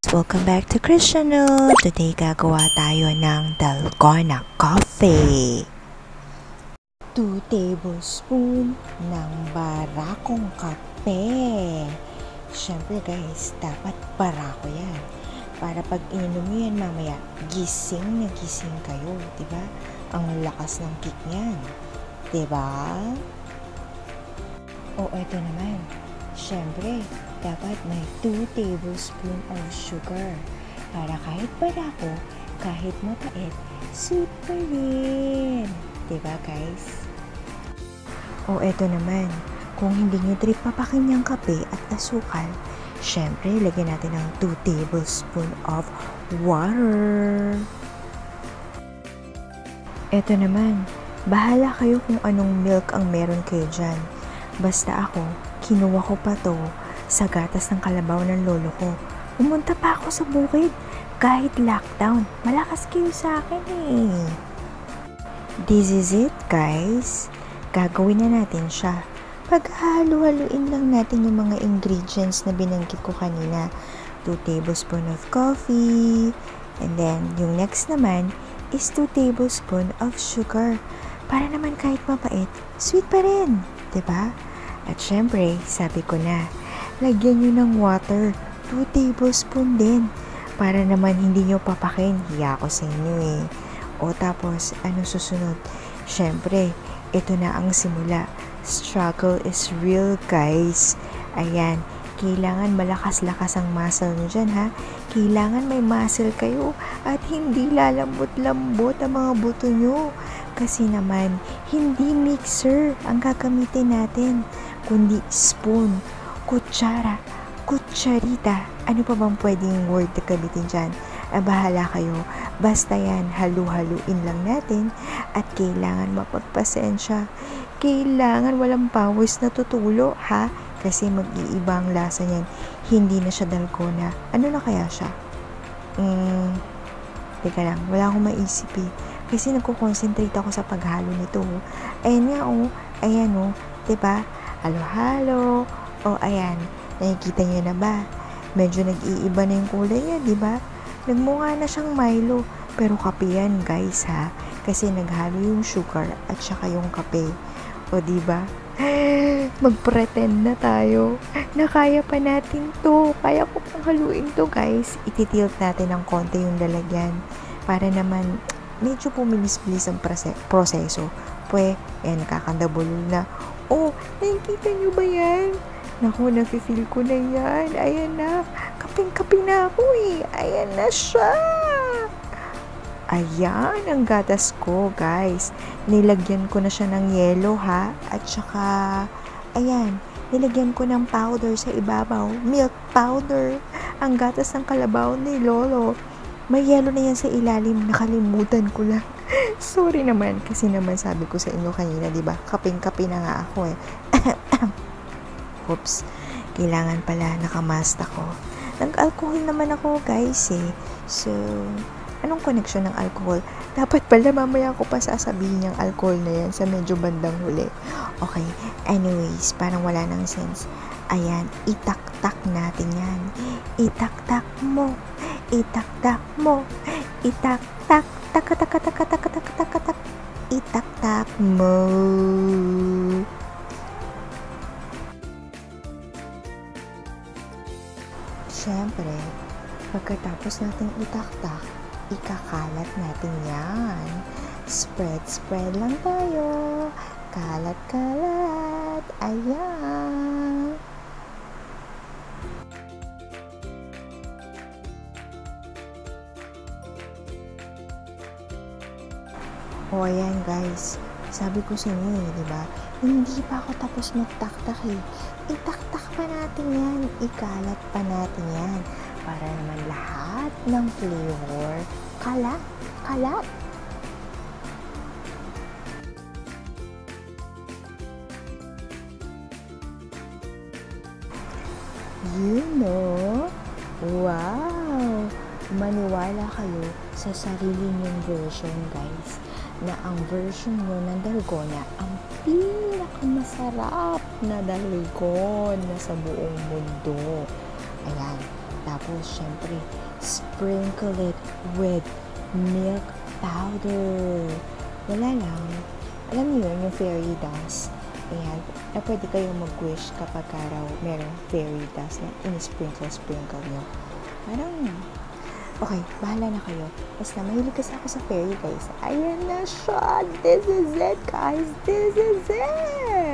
Welcome back to Chris Channel. Today gagawa tayo ng dalgona coffee. 2 tablespoon ng barakong kape. Siyempre guys, dapat barako yan. Para pag ininom mo yan mamaya, gising na gising kayo. Diba? Ang lakas ng kick niyan. Diba? O eto naman. Siyempre, dapat may 2 tablespoon of sugar para kahit barako, kahit mapait, sweet pa rin. Diba guys? O eto naman, kung hindi nyo trip papakin yung kape at asukal, syempre, lagyan natin ng 2 tablespoon of water. Eto naman, bahala kayo kung anong milk ang meron kayo dyan. Basta ako, kinuha ko pa to sa gatas ng kalabaw ng lolo ko. Pumunta pa ako sa bukid. Kahit lockdown, malakas kayo sa akin eh. This is it guys. Gagawin na natin siya. Paghalo-haluin lang natin yung mga ingredients na binanggit ko kanina. 2 tablespoon of coffee. And then, yung next naman is 2 tablespoon of sugar. Para naman kahit mapait, sweet pa rin. Diba? At syempre, sabi ko na, lagyan nyo ng water, 2 tablespoon din. Para naman hindi nyo papakin, hiya ko sa inyo eh. O tapos, ano susunod? Syempre, ito na ang simula. Struggle is real guys. Ayan, kailangan malakas-lakas ang muscle nyo dyan ha. Kailangan may muscle kayo at hindi lalambot-lambot ang mga buto nyo. Kasi naman, hindi mixer ang gagamitin natin, kundi spoon, kutsara, kutsarita. Ano pa bang pwedeng word na gamitin dyan? Bahala kayo. Basta yan, halu-haluin lang natin at kailangan mapagpasensya. Kailangan walang pawis na tutulo, ha? Kasi mag-iiba ang lasa niyan. Hindi na siya dalgona. Ano na kaya siya? Teka lang, wala akong maisip eh. Kasi nagko-concentrate ako sa paghalo nito. Ayan nga oh. Ayan oh. Diba? Halo-halo. O ayan. Nakikita nyo na ba? Medyo nag-iiba na yung kulay niya, diba? Nagmunga na siyang Milo. Pero kape yan guys ha. Kasi naghalo yung sugar at saka yung kape. O diba? Mag-pretend na tayo na kaya pa natin to. Kaya ko pang haluin to guys. Ititilt natin ng konti yung lalagyan. Para naman medyo pumilis-bilis ang proseso. Pwe, yan, kakandabulol na. Oh, nakikita nyo ba yan? Naku, nafe-feel ko na yan. Ayan na. Kaping-kapi na ako eh. Ayan na siya. Ayan ang gatas ko, guys. Nilagyan ko na siya ng yelo, ha? At saka, ayan, nilagyan ko ng powder sa ibabaw. Milk powder. Ang gatas ng kalabaw ni Lolo. May yelo na yan sa ilalim. Nakalimutan ko lang. Sorry naman. Kasi naman sabi ko sa inyo kanina, diba? Kaping-kapi na nga ako eh. Oops. Kailangan pala nakamask ako. Nag-alcohol naman ako guys eh. So, anong connection ng alcohol? Dapat pala mamaya ko pa sasabihin yung alcohol na yan sa medyo bandang huli. Okay. Anyways, parang wala nang sense. Ayan. Itak-tak natin yan. Itak-tak mo. Itak-tak mo. Itak-tak. Tak-tak-tak-tak-tak-tak-tak. Itak-tak mo. Siyempre, pagkatapos natin itak-tak, ikakalat natin yan. Spread lang tayo. Kalat-kalat. Ayan. O ayan guys, sabi ko sa inyo eh, diba? Hindi pa ako tapos magtaktak eh. Itaktak pa natin yan, ikalat pa natin yan. Para naman lahat ng flavor, kalat. You know? Wow! Maniwala kayo sa sarili niyong version guys. Na ang version nyo ng dalgona ang pinakamasarap na dalgona sa buong mundo. Ayan, Tapos, syempre, sprinkle it with milk powder. Wala lang. Alam niyo yun, yung fairy dust. Ayan, na pwede kayong mag-wish kapag araw merong fairy dust na in-sprinkle nyo. Parang, okay, bahala na kayo. Basta mahilig kasi ako sa fairy, guys. Ayan na siya! This is it, guys! This is it!